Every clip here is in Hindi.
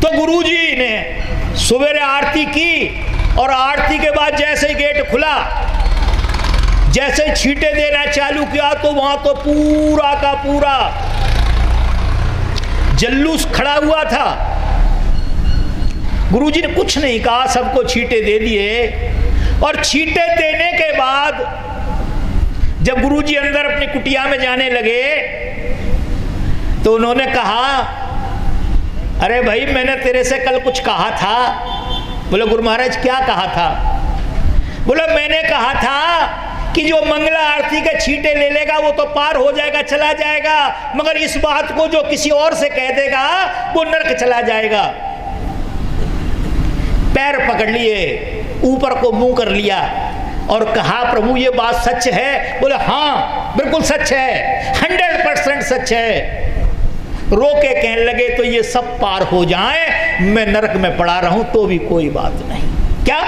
तो गुरुजी ने सवेरे आरती की और आरती के बाद जैसे ही गेट खुला, जैसे ही छींटे देना चालू किया तो वहां तो पूरा का पूरा जल्लूस खड़ा हुआ था। गुरुजी ने कुछ नहीं कहा, सबको छींटे दे दिए। और छींटे देने के बाद जब गुरुजी अंदर अपनी कुटिया में जाने लगे तो उन्होंने कहा, अरे भाई मैंने तेरे से कल कुछ कहा था। बोले गुरु महाराज क्या कहा था? बोले मैंने कहा था कि जो मंगला आरती के छींटे ले लेगा वो तो पार हो जाएगा, चला जाएगा, मगर इस बात को जो किसी और से कह देगा वो नरक चला जाएगा। पैर पकड़ लिए, ऊपर को मुंह कर लिया और कहा, प्रभु ये बात सच है? बोले हाँ बिल्कुल सच है, 100% सच है। रोके कहने लगे तो ये सब पार हो जाए, मैं नरक में पड़ा रहूं तो भी कोई बात नहीं। क्या?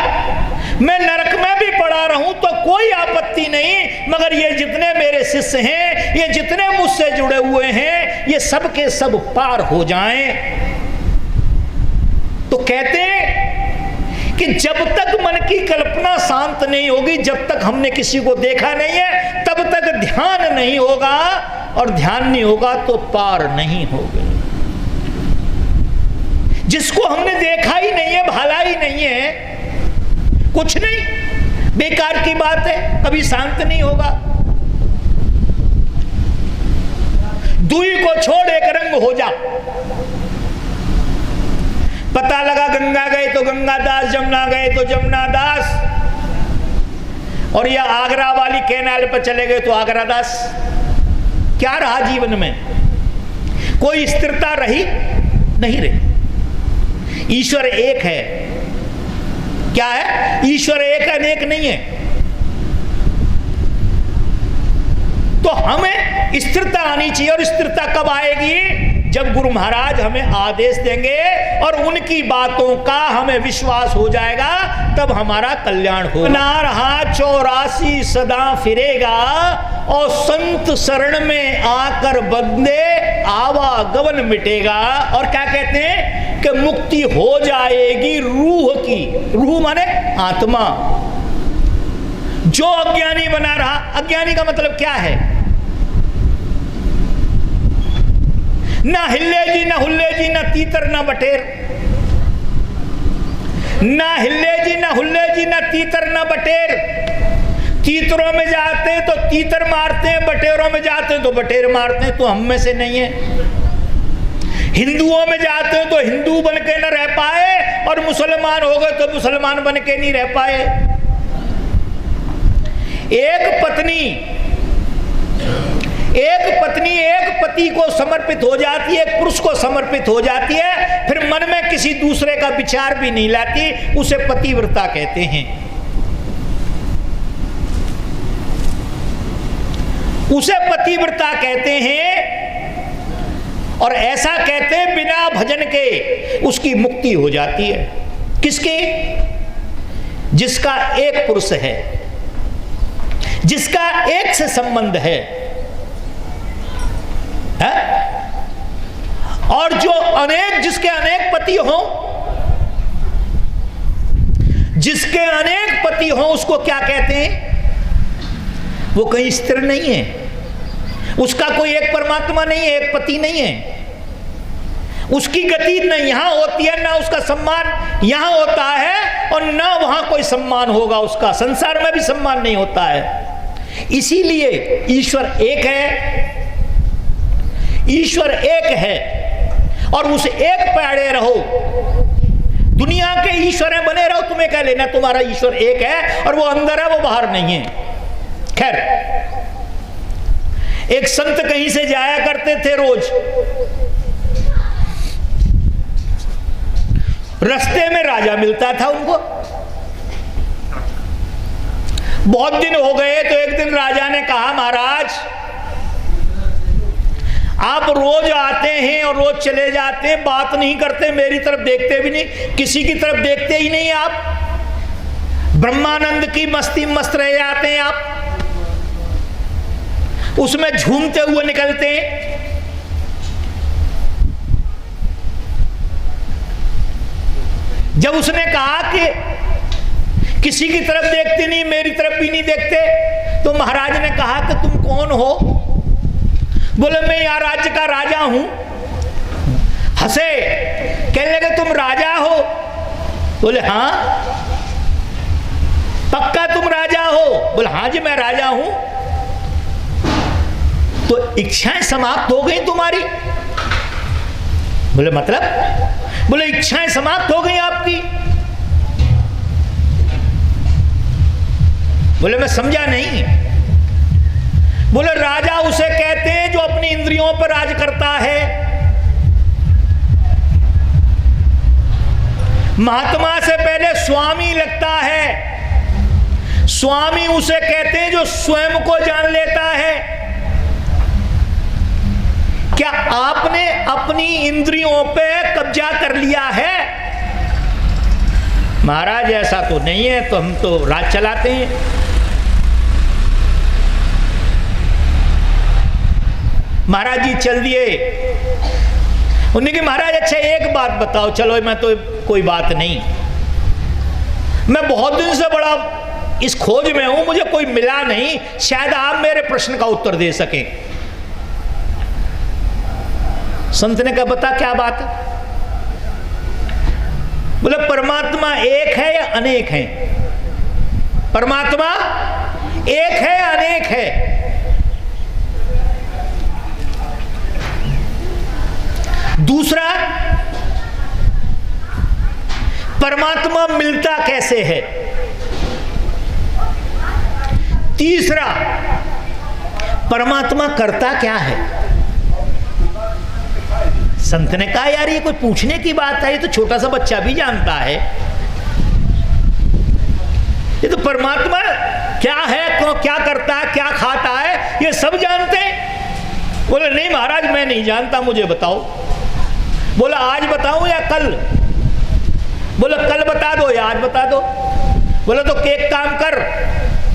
मैं नरक में भी पड़ा रहूं तो कोई आपत्ति नहीं, मगर ये जितने मेरे शिष्य हैं, ये जितने मुझसे जुड़े हुए हैं, ये सब के सब पार हो जाएं। तो कहते हैं कि जब तक मन की कल्पना शांत नहीं होगी, जब तक हमने किसी को देखा नहीं है, तब तक ध्यान नहीं होगा, और ध्यान नहीं होगा तो पार नहीं होगा। जिसको हमने देखा ही नहीं है, भाला ही नहीं है, कुछ नहीं, बेकार की बात है, कभी शांत नहीं होगा। दुई को छोड़ एक रंग हो जा। पता लगा गंगा गए तो गंगादास, जमुना गए तो जमुनादास, और या आगरा वाली कैनाल पर चले गए तो आगरादास। क्या रहा जीवन में? कोई स्थिरता रही? नहीं रही। ईश्वर एक है। क्या है? ईश्वर एक, अनेक नहीं है। तो हमें स्थिरता आनी चाहिए, और स्थिरता कब आएगी? जब गुरु महाराज हमें आदेश देंगे और उनकी बातों का हमें विश्वास हो जाएगा, तब हमारा कल्याण होगा। ना रहा 84 सदा फिरेगा, और संत शरण में आकर बंदे आवागमन मिटेगा। और क्या कहते हैं कि मुक्ति हो जाएगी रूह की। रूह माने आत्मा। जो अज्ञानी बना रहा, अज्ञानी का मतलब क्या है? ना हिले जी, ना हुल्ले जी, ना तीतर, ना बटेर। ना हिले जी, ना हुल्ले जी, ना तीतर, ना बटेर। तीतरों में जाते हैं तो तीतर मारते हैं, बटेरों में जाते हैं तो बटेर मारते हैं। तो हम में से नहीं है। हिंदुओं में जाते हैं तो हिंदू बन के न रह पाए, और मुसलमान हो गए तो मुसलमान बन के नहीं रह पाए। एक पत्नी एक पति को समर्पित हो जाती है, एक पुरुष को समर्पित हो जाती है, फिर मन में किसी दूसरे का विचार भी नहीं लाती, उसे पतिव्रता कहते हैं। उसे पतिव्रता कहते हैं। और ऐसा कहते हैं बिना भजन के उसकी मुक्ति हो जाती है। किसकी? जिसका एक पुरुष है, जिसका एक से संबंध है। और जो अनेक, जिसके अनेक पति हो, जिसके अनेक पति हो, उसको क्या कहते हैं? वो कहीं स्थिर नहीं है। उसका कोई एक परमात्मा नहीं है, एक पति नहीं है। उसकी गति न यहां होती है, ना उसका सम्मान यहां होता है, और ना वहां कोई सम्मान होगा उसका। संसार में भी सम्मान नहीं होता है। इसीलिए ईश्वर एक है। ईश्वर एक है, और उस एक पे अड़े रहो। दुनिया के ईश्वर बने रहो, तुम्हें क्या लेना? तुम्हारा ईश्वर एक है, और वो अंदर है, वो बाहर नहीं है। खैर, एक संत कहीं से जाया करते थे रोज। रास्ते में राजा मिलता था उनको। बहुत दिन हो गए तो एक दिन राजा ने कहा, महाराज आप रोज आते हैं और रोज चले जाते हैं, बात नहीं करते, मेरी तरफ देखते भी नहीं, किसी की तरफ देखते ही नहीं। आप ब्रह्मानंद की मस्ती मस्त रह जाते हैं, आप उसमें झूमते हुए निकलते हैं। जब उसने कहा कि किसी की तरफ देखते नहीं, मेरी तरफ भी नहीं देखते, तो महाराज ने कहा कि तुम कौन हो? बोले मैं यहाँ राज्य का राजा हूं। हंसे, कहने लगे तुम राजा हो? बोले हाँ। पक्का तुम राजा हो? बोले हाँ जी मैं राजा हूं। तो इच्छाएं समाप्त हो गई तुम्हारी? बोले मतलब? बोले इच्छाएं समाप्त हो गई आपकी। बोले मैं समझा नहीं। बोले राजा उसे कहते हैं जो अपनी इंद्रियों पर राज करता है। महात्मा से पहले स्वामी लगता है। स्वामी उसे कहते हैं जो स्वयं को जान लेता है। क्या आपने अपनी इंद्रियों पे कब्जा कर लिया है? महाराज ऐसा तो नहीं है, तो हम तो राज चलाते हैं। महाराज जी चल दिए। उन्होंने कहा महाराज अच्छा एक बात बताओ। चलो मैं तो कोई बात नहीं, मैं बहुत दिन से बड़ा इस खोज में हूं, मुझे कोई मिला नहीं, शायद आप मेरे प्रश्न का उत्तर दे सकें। संत ने कहा बता क्या बात है? बोले परमात्मा एक है या अनेक है? परमात्मा एक है या अनेक है? दूसरा, परमात्मा मिलता कैसे है? तीसरा, परमात्मा करता क्या है? संत ने कहा यार ये कोई पूछने की बात है, ये तो छोटा सा बच्चा भी जानता है। ये तो परमात्मा क्या है, क्या करता है, क्या खाता है, ये सब जानते हैं। बोले नहीं महाराज मैं नहीं जानता, मुझे बताओ। बोला आज बताऊं या कल? बोला कल बता दो या आज बता दो। बोला तो एक काम कर,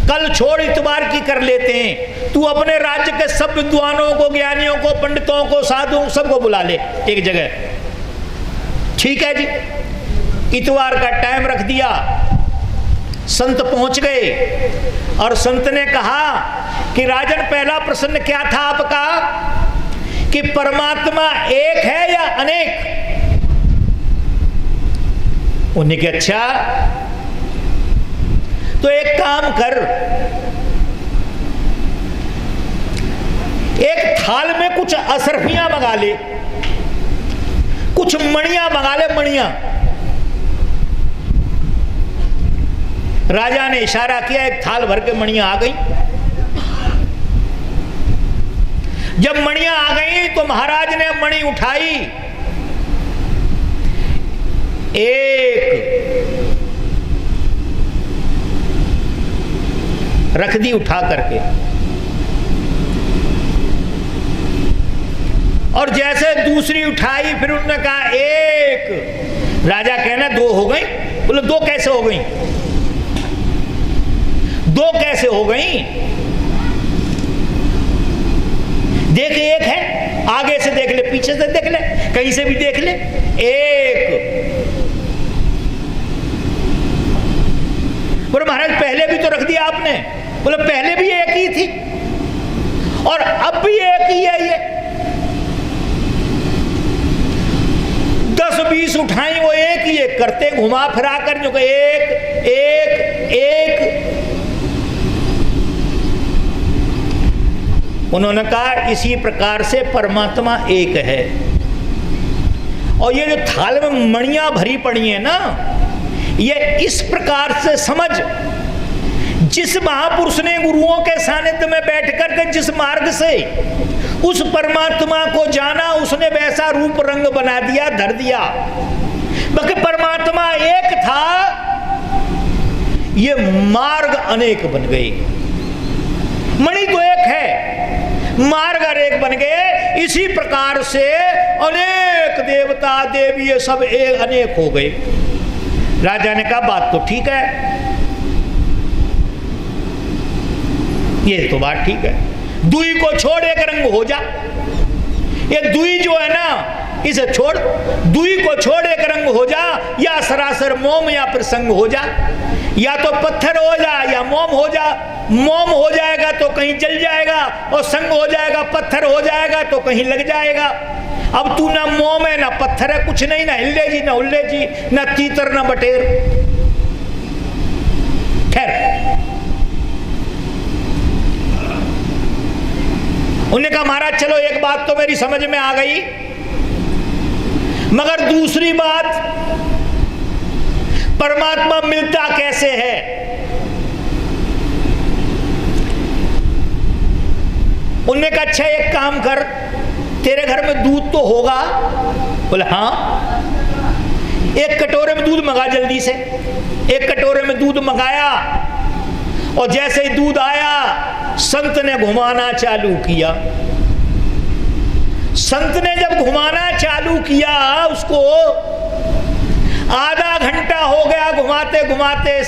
कल छोड़ इतवार की कर लेते हैं। तू अपने राज्य के सब विद्वानों को, ज्ञानियों को, पंडितों को, साधुओं सबको बुला ले एक जगह। ठीक है जी। इतवार का टाइम रख दिया। संत पहुंच गए और संत ने कहा कि राजन पहला प्रश्न क्या था आपका कि परमात्मा एक है या अनेक? उन्होंने कहा अच्छा तो एक काम कर, एक थाल में कुछ असरफियां मंगा ले, कुछ मणियां मंगा ले, मणियां। राजा ने इशारा किया, एक थाल भर के मणियां आ गई। जब मणियां आ गई तो महाराज ने मणि उठाई, एक रख दी उठा करके, और जैसे दूसरी उठाई फिर उन्होंने कहा एक। राजा कहना दो हो गई। बोले दो कैसे हो गई? दो कैसे हो गई? देख एक है, आगे से देख ले, पीछे से देख ले, कहीं से भी देख ले, एक। बोले महाराज पहले भी तो रख दिया आपने। बोले पहले भी एक ही थी और अब भी एक ही है। ये 10-20 उठाई वो एक ही एक करते, घुमा फिरा कर जो एक एक एक। उन्होंने कहा इसी प्रकार से परमात्मा एक है। और ये जो थाल में मणियां भरी पड़ी है ना, ये इस प्रकार से समझ, जिस महापुरुष ने गुरुओं के सानिध्य में बैठकर के जिस मार्ग से उस परमात्मा को जाना, उसने वैसा रूप रंग बना दिया, धर दिया। बाकी परमात्मा एक था, ये मार्ग अनेक बन गए। मणि तो एक है, मार्ग अनेक बन गए। इसी प्रकार से अनेक देवता देवी ये सब एक अनेक हो गए। राजा ने कहा बात तो ठीक है, ये तो बात ठीक है। दुई को छोड़ एक रंग हो जा। ये दुई जो है ना, इसे छोड़, दुई को छोड़ एक रंग हो जा, या सरासर मोम या फिर संग हो जा, या तो पत्थर हो जा या मोम हो जा। मोम हो जाएगा तो कहीं जल जाएगा, और संग हो जाएगा, पत्थर हो जाएगा तो कहीं लग जाएगा। अब तू ना मोम है ना पत्थर है, कुछ नहीं, ना हिल्ले जी ना हुल्ले जी, ना तीतर ना बटेर। खैर, उन्होंने कहा महाराज चलो एक बात तो मेरी समझ में आ गई, मगर दूसरी बात, परमात्मा मिलता कैसे है? उन्होंने कहा अच्छा एक काम कर, तेरे घर में दूध तो होगा? बोले हाँ। एक कटोरे में दूध मंगा जल्दी से। एक कटोरे में दूध मंगाया, और जैसे ही दूध आया संत ने घुमाना चालू किया। संत ने जब घुमाना चालू किया, उसको आधा घंटा हो गया घुमाते घुमाते।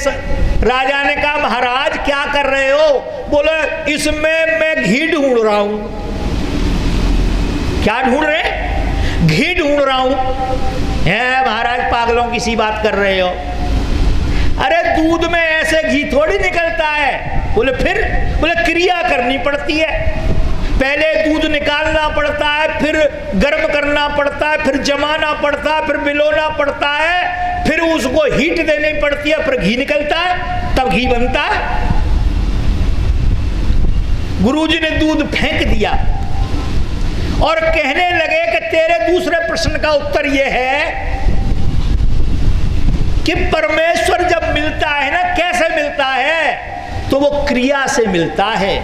राजा ने कहा महाराज क्या कर रहे हो? बोले इसमें मैं घी ढूंढ रहा हूं। क्या ढूंढ रहे? घी ढूंढ रहा हूं। है महाराज पागलों की सी बात कर रहे हो? अरे दूध में ऐसे घी थोड़ी निकलता है। बोले फिर? बोले क्रिया करनी पड़ती है, पहले दूध निकालना पड़ता है, फिर गर्म करना पड़ता है, फिर जमाना पड़ता है, फिर मिलाना पड़ता है, फिर उसको हीट देनी पड़ती है, फिर घी निकलता है, तब घी बनता है। गुरुजी ने दूध फेंक दिया और कहने लगे कि तेरे दूसरे प्रश्न का उत्तर यह है कि परमेश्वर जब मिलता है ना, कैसे मिलता है? तो वो क्रिया से मिलता है।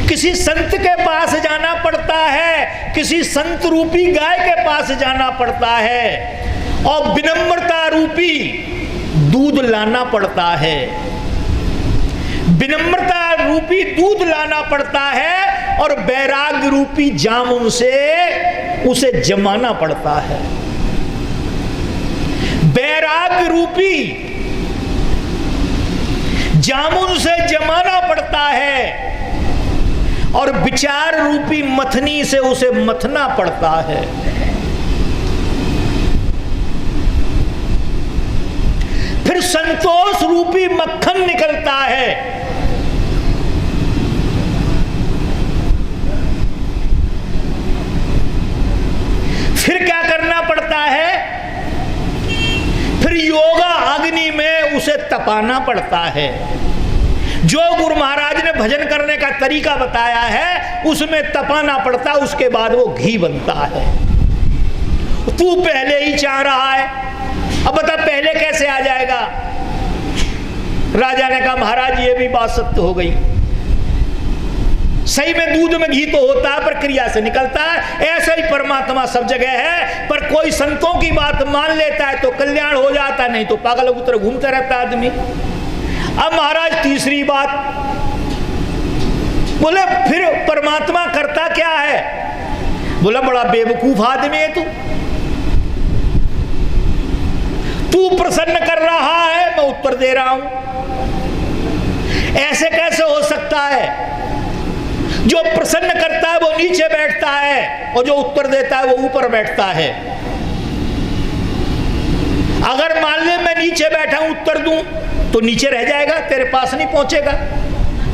किसी संत के पास जाना पड़ता है, किसी संत रूपी गाय के पास जाना पड़ता है, और विनम्रता रूपी दूध लाना पड़ता है। विनम्रता रूपी दूध लाना पड़ता है, और वैराग्य रूपी जामुन से उसे जमाना पड़ता है। वैराग्य रूपी जामुन से जमाना पड़ता है, और विचार रूपी मथनी से उसे मथना पड़ता है। फिर संतोष रूपी मक्खन निकलता है। फिर क्या करना पड़ता है? फिर योगा अग्नि में उसे तपाना पड़ता है। जो गुरु महाराज ने भजन करने का तरीका बताया है उसमें तपाना पड़ता, उसके बाद वो घी बनता है। तू पहले ही चाह रहा है, अब बता पहले कैसे आ जाएगा? राजा ने कहा महाराज ये भी बात सत्य हो गई, सही में दूध में घी तो होता है पर क्रिया से निकलता है। ऐसा ही परमात्मा सब जगह है, पर कोई संतों की बात मान लेता है तो कल्याण हो जाता, नहीं तो पागल की तरह घूमता रहता आदमी। अब महाराज तीसरी बात, बोले फिर परमात्मा करता क्या है? बोला बड़ा बेवकूफ आदमी है तू प्रसन्न कर रहा है, मैं उत्तर दे रहा हूं। ऐसे कैसे हो सकता है? जो प्रसन्न करता है वो नीचे बैठता है, और जो उत्तर देता है वो ऊपर बैठता है। अगर मान ले मैं नीचे बैठा हूं उत्तर दूं तो नीचे रह जाएगा, तेरे पास नहीं पहुंचेगा।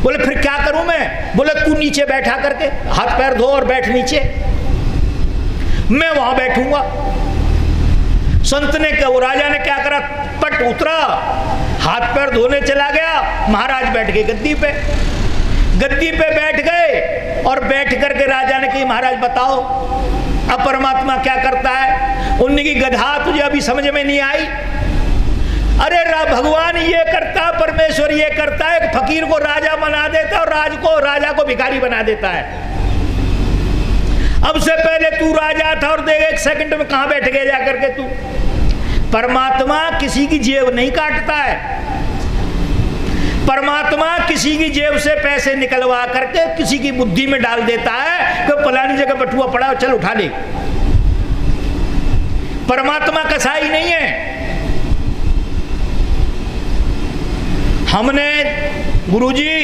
बोले फिर क्या करूं मैं? बोले तू नीचे बैठा करके हाथ पैर धो और बैठ नीचे, मैं वहां बैठूंगा। संत ने क्या, वो राजा ने क्या करा, पट उतरा, हाथ पैर धोने चला गया, महाराज बैठ गए गद्दी पे। गद्दी पे बैठ गए और बैठ करके राजा ने कहा महाराज बताओ अब परमात्मा क्या करता है? उन्होंने की गधा तुझे अभी समझ में नहीं आई? अरे भगवान ये करता, परमेश्वर ये करता है, एक फकीर को राजा बना देता है और राजा को भिखारी बना देता है। अब से पहले तू राजा था और देख एक सेकंड में कहां बैठ गया जाकर के तू। परमात्मा किसी की जेब नहीं काटता है, परमात्मा किसी की जेब से पैसे निकलवा करके किसी की बुद्धि में डाल देता है कि फलानी जगह बटुआ पड़ा चल उठा ले। परमात्मा कसाई नहीं है। हमने गुरुजी,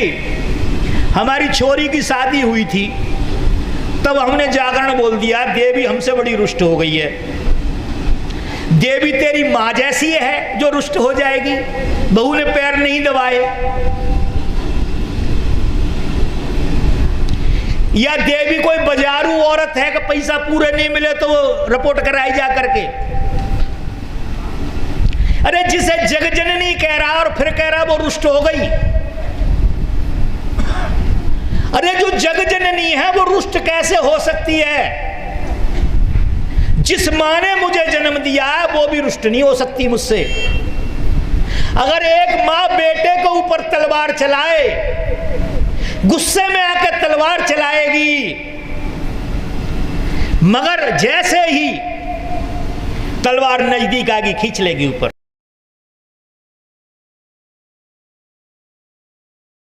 हमारी छोरी की शादी हुई थी, तब हमने जागरण बोल दिया, देवी हमसे बड़ी रुष्ट हो गई है। देवी तेरी मां जैसी है जो रुष्ट हो जाएगी? बहू ने पैर नहीं दबाए। या देवी कोई बाजारू औरत है कि पैसा पूरे नहीं मिले तो वो रिपोर्ट कराई जा करके? अरे जिसे जगजननी कह रहा और फिर कह रहा वो रुष्ट हो गई। अरे जो जगजननी है वो रुष्ट कैसे हो सकती है? जिस मां ने मुझे जन्म दिया है वो भी रुष्ट नहीं हो सकती मुझसे। अगर एक मां बेटे के ऊपर तलवार चलाए, गुस्से में आकर तलवार चलाएगी, मगर जैसे ही तलवार नजदीक आएगी खींच लेगी ऊपर।